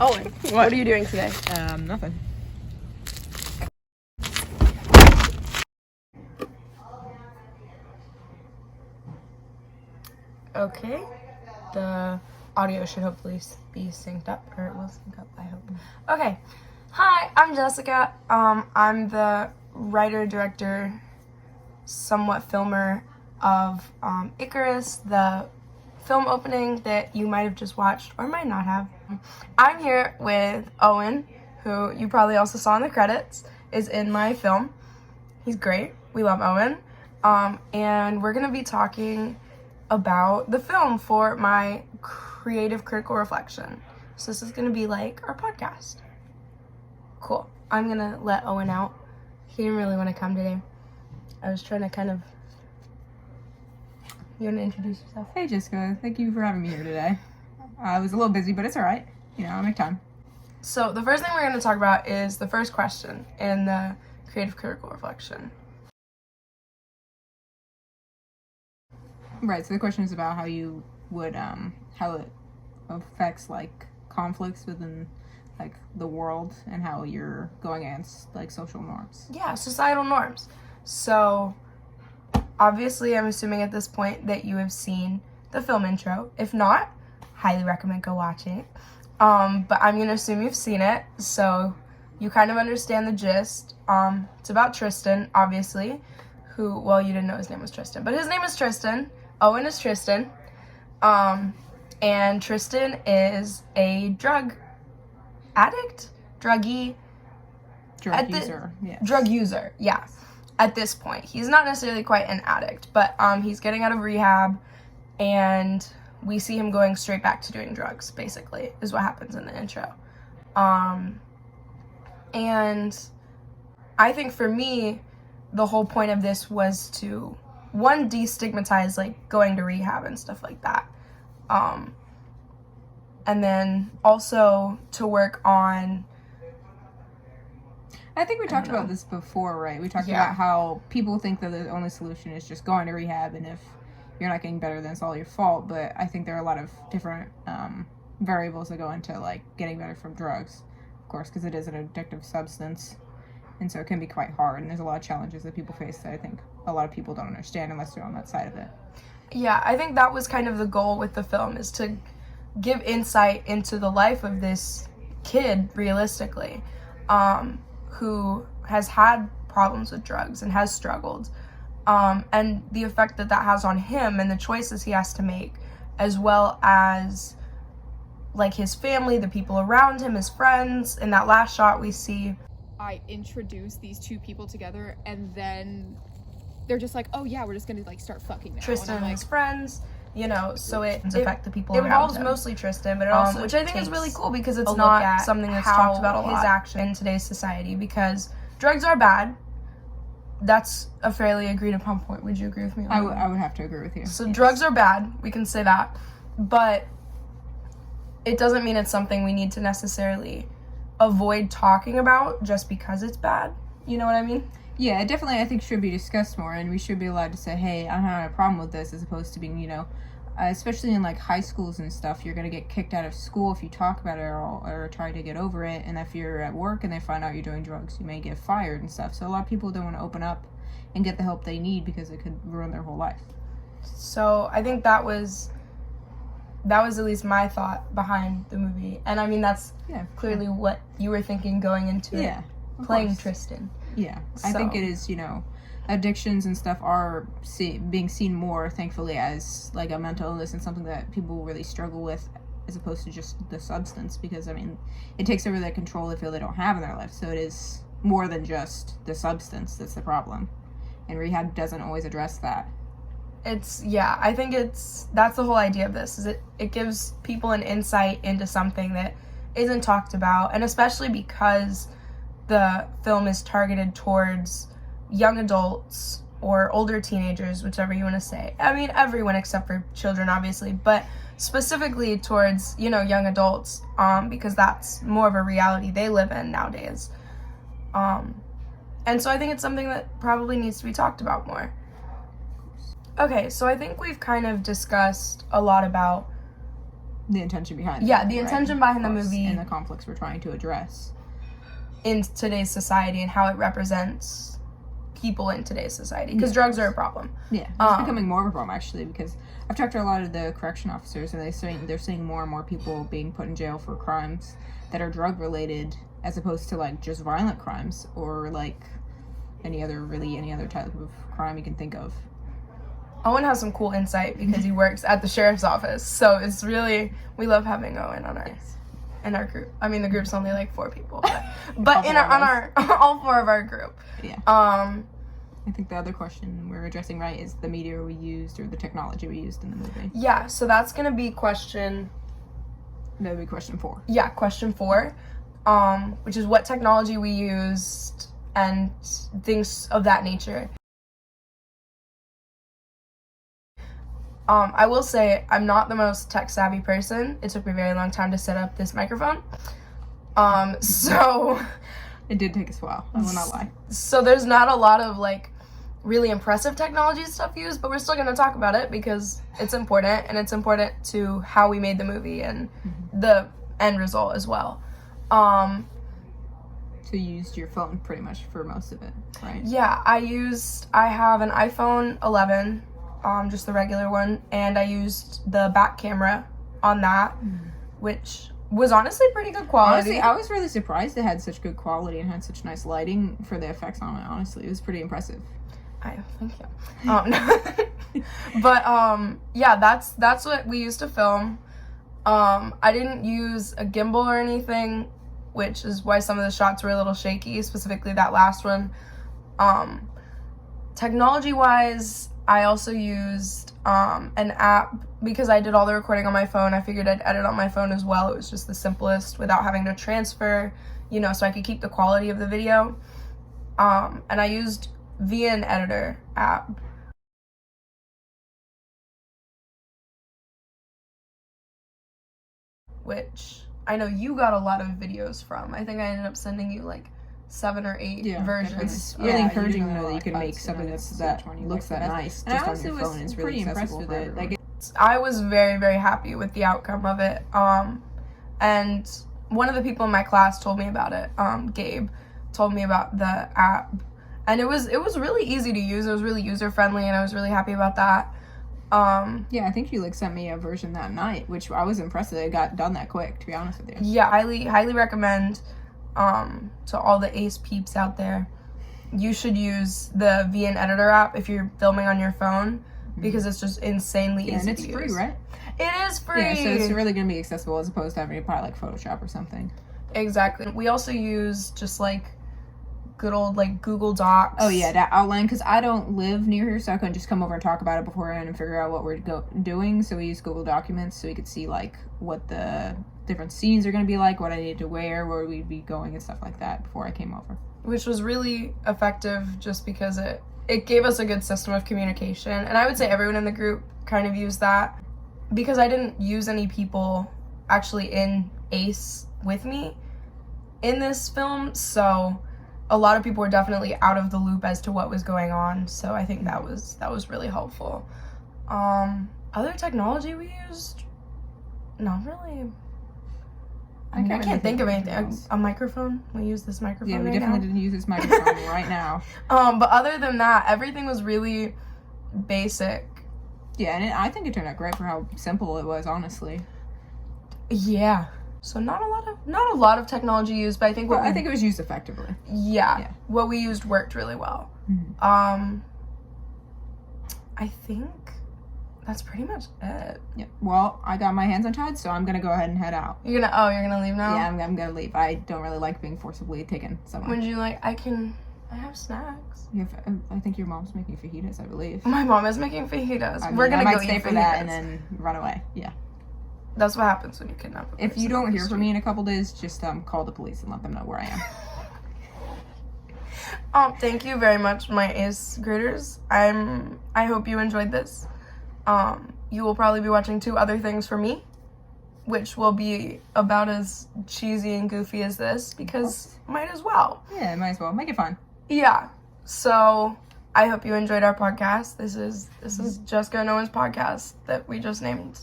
Owen, what are you doing today? Nothing. Okay, the audio should hopefully be synced up, or it will sync up, I hope. Okay, hi, I'm Jessica. I'm the writer, director, somewhat filmer of Icarus, the film opening that you might have just watched or might not have. I'm here with Owen, who you probably also saw in the credits, is in my film. He's great. We love Owen. And we're going to be talking about the film for my creative critical reflection. So this is going to be like our podcast. Cool. I'm going to let Owen out. He didn't really want to come today. I was trying to kind of... You want to introduce yourself? Hey, Jessica. Thank you for having me here today. I was a little busy, but it's all right. I'll make time. So the first thing we're going to talk about is the first question in the creative critical reflection. Right, so the question is about how you would, how it affects, conflicts within, the world and how you're going against, social norms. Yeah, societal norms. So, obviously, I'm assuming at this point that you have seen the film intro. If not, highly recommend go watching it. But I'm going to assume you've seen it, so you kind of understand the gist. It's about Tristan, obviously, who, well, you didn't know his name was Tristan, but his name is Tristan. Owen is Tristan. And Tristan is a drug addict? Drug user, yes. Drug user, yeah. At this point. He's not necessarily quite an addict, but he's getting out of rehab, and we see him going straight back to doing drugs, basically, is what happens in the intro. And I think for me, the whole point of this was to, one, destigmatize, going to rehab and stuff like that. And then also to work on... I think we talked about this before, right? We talked about how people think that the only solution is just going to rehab, and if you're not getting better, then it's all your fault. But I think there are a lot of different variables that go into, getting better from drugs, of course, because it is an addictive substance. And so it can be quite hard, and there's a lot of challenges that people face that I think a lot of people don't understand unless they're on that side of it. Yeah, I think that was kind of the goal with the film, is to give insight into the life of this kid, realistically, who has had problems with drugs and has struggled, and the effect that that has on him and the choices he has to make, as well as, his family, the people around him, his friends. In that last shot, we see... I introduce these two people together, and then they're just like, oh yeah, we're just gonna start fucking now. Tristan and his friends, so it affect the people it around involves him. Mostly Tristan, but it also which I think is really cool, because it's a not look at something that's how talked about a lot. his Action in today's society, because drugs are bad. That's a fairly agreed upon point. Would you agree with me on that? I would have to agree with you. So yes. Drugs are bad, we can say that, but it doesn't mean it's something we need to necessarily avoid talking about just because it's bad. You know what I mean? Yeah, it definitely, I think, should be discussed more, and we should be allowed to say, hey, I'm having a problem with this, as opposed to being, especially in high schools and stuff, you're going to get kicked out of school if you talk about it or try to get over it. And if you're at work and they find out you're doing drugs, you may get fired and stuff. So a lot of people don't want to open up and get the help they need, because it could ruin their whole life. So I think that was at least my thought behind the movie. And I mean, that's clearly what you were thinking going into it, playing Tristan. Yeah, I think it is, addictions and stuff are being seen more, thankfully, as a mental illness and something that people really struggle with, as opposed to just the substance, because it takes over that control they feel they don't have in their life. So it is more than just the substance that's the problem, and rehab doesn't always address that. I think that's the whole idea of this, is it gives people an insight into something that isn't talked about, and especially because the film is targeted towards young adults or older teenagers, whichever you want to say. I mean, everyone except for children, obviously, but specifically towards, young adults, because that's more of a reality they live in nowadays. And so I think it's something that probably needs to be talked about more. Okay, so I think we've kind of discussed a lot about the intention behind it. Yeah, the intention behind the movie. And the conflicts we're trying to address. In today's society and how it represents people in today's society. Because drugs are a problem. Yeah, it's becoming more of a problem, actually, because I've talked to a lot of the correction officers, and they're seeing more and more people being put in jail for crimes that are drug-related, as opposed to, like, just violent crimes, or, like, any other type of crime you can think of. Owen has some cool insight because he works at the sheriff's office, so it's really, we love having Owen on in our group. I mean, the group's only like 4 people, but on our all 4 of our group. Yeah. I think the other question we're addressing, right, is the media we used or the technology we used in the movie. Yeah, so that's gonna be question. That would be question 4. Yeah, question 4, which is what technology we used and things of that nature. I will say I'm not the most tech savvy person. It took me a very long time to set up this microphone. So it did take us a while. I will not lie. So there's not a lot of like really impressive technology stuff used, but we're still going to talk about it because it's important, and it's important to how we made the movie and the end result as well. So you used your phone pretty much for most of it, right? Yeah, I have an iPhone 11. Just the regular one, and I used the back camera on that, which was honestly pretty good quality. Honestly, I was really surprised it had such good quality and had such nice lighting for the effects on it. Honestly, it was pretty impressive. Thank you. But yeah, that's what we used to film. I didn't use a gimbal or anything, which is why some of the shots were a little shaky, specifically that last one. Technology-wise, I also used an app because I did all the recording on my phone. I figured I'd edit on my phone as well. It was just the simplest without having to transfer, so I could keep the quality of the video. And I used VN Editor app. Which I know you got a lot of videos from. I think I ended up sending you like 7 or 8 versions. It's really encouraging to know that you can make something that looks that nice just on your phone. It's really impressed with it. Like, I was very, very happy with the outcome of it. And one of the people in my class told me about it. Gabe told me about the app, and it was really easy to use. It was really user friendly, and I was really happy about that. Yeah, I think you sent me a version that night, which I was impressed that it got done that quick, to be honest with you. Yeah, highly recommend. To all the ace peeps out there, you should use the VN Editor app if you're filming on your phone, because it's just insanely easy and it's to free, use. right? It is free. Yeah, so it's really going to be accessible as opposed to having to buy like Photoshop or something. Exactly. We also use just like good old like Google Docs. Oh yeah, that outline, because I don't live near here, so I couldn't just come over and talk about it beforehand and figure out what we're doing. So we use Google Documents so we could see like what the different scenes are going to be like, what I needed to wear, where we'd be going, and stuff like that before I came over. Which was really effective just because it gave us a good system of communication. And I would say everyone in the group kind of used that, because I didn't use any people actually in ACE with me in this film, so a lot of people were definitely out of the loop as to what was going on. So I think that was really helpful. Other technology we used, not really. I can't think of anything. A microphone. We use this microphone. Yeah, we definitely didn't use this microphone right now. But other than that, everything was really basic. Yeah, and I think it turned out great for how simple it was, honestly. Yeah. So not a lot of technology used, but I think I think it was used effectively. Yeah. What we used worked really well. Mm-hmm. I think that's pretty much it. Yeah. Well, I got my hands untied, so I'm gonna go ahead and head out. You're gonna leave now? Yeah, I'm gonna leave. I don't really like being forcibly taken somewhere. Would you like? I have snacks. I think your mom's making fajitas, I believe. My mom is making fajitas. I mean, We're gonna go stay eat for that and then run away. Yeah. That's what happens when you kidnap a person. If you don't hear from me in a couple days, just call the police and let them know where I am. Thank you very much, my ACE graders. I hope you enjoyed this. You will probably be watching 2 other things for me, which will be about as cheesy and goofy as this, because might as well. Yeah, might as well. Make it fun. Yeah. So I hope you enjoyed our podcast. This is Jessica and Owen's podcast that we just named